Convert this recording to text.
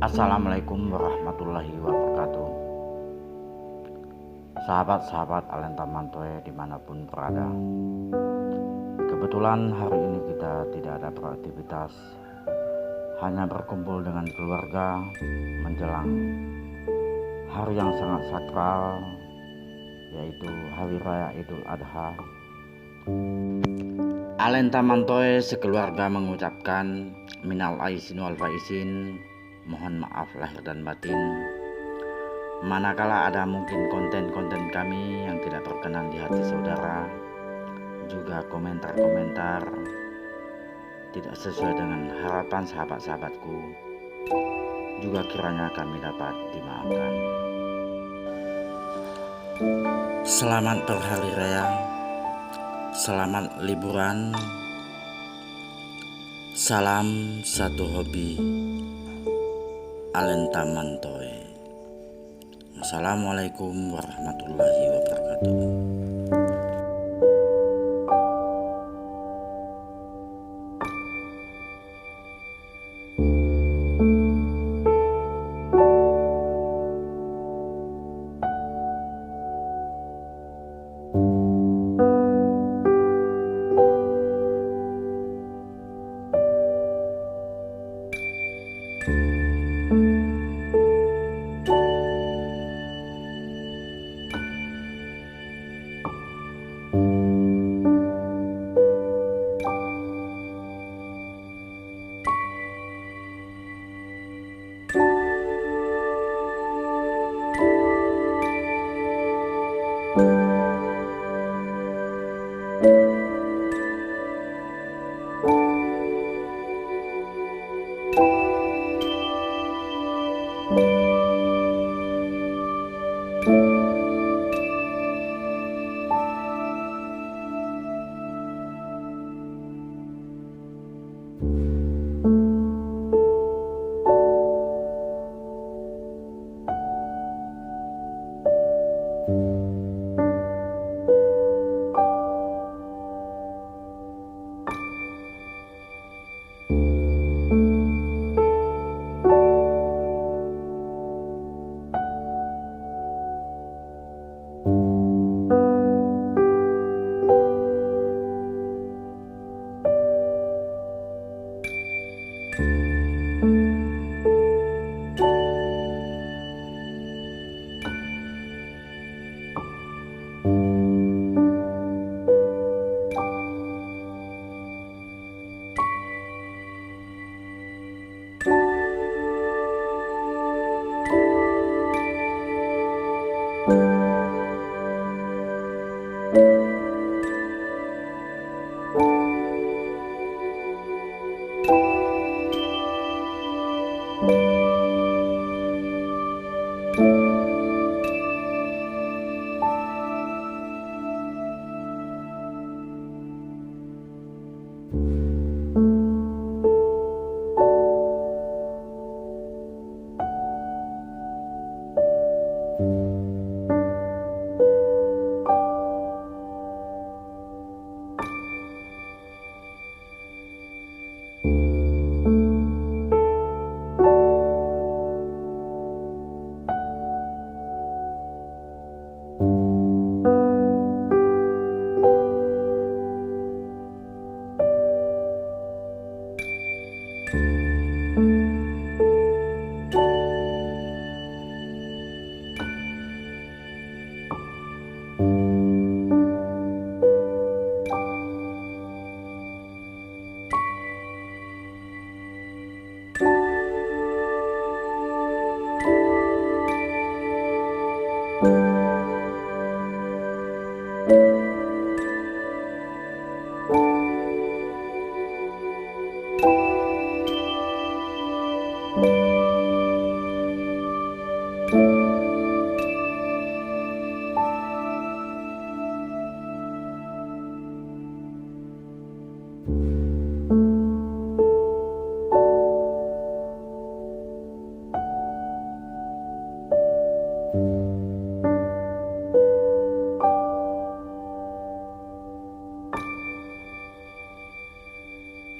Assalamualaikum warahmatullahi wabarakatuh. Sahabat-sahabat Alenta Mantoe dimanapun berada. Kebetulan hari ini kita tidak ada beraktivitas, hanya berkumpul dengan keluarga menjelang hari yang sangat sakral, yaitu Hari Raya Idul Adha. Alenta Mantoe sekeluarga mengucapkan minal aizin wal faizin, mohon maaf lahir dan batin manakala ada mungkin konten-konten kami yang tidak berkenan di hati saudara, juga komentar-komentar tidak sesuai dengan harapan sahabat-sahabatku, juga kiranya kami dapat dimaafkan. Selamat berhari raya, selamat liburan, salam satu hobi Alenta Mantoe. Assalamualaikum warahmatullahi wabarakatuh.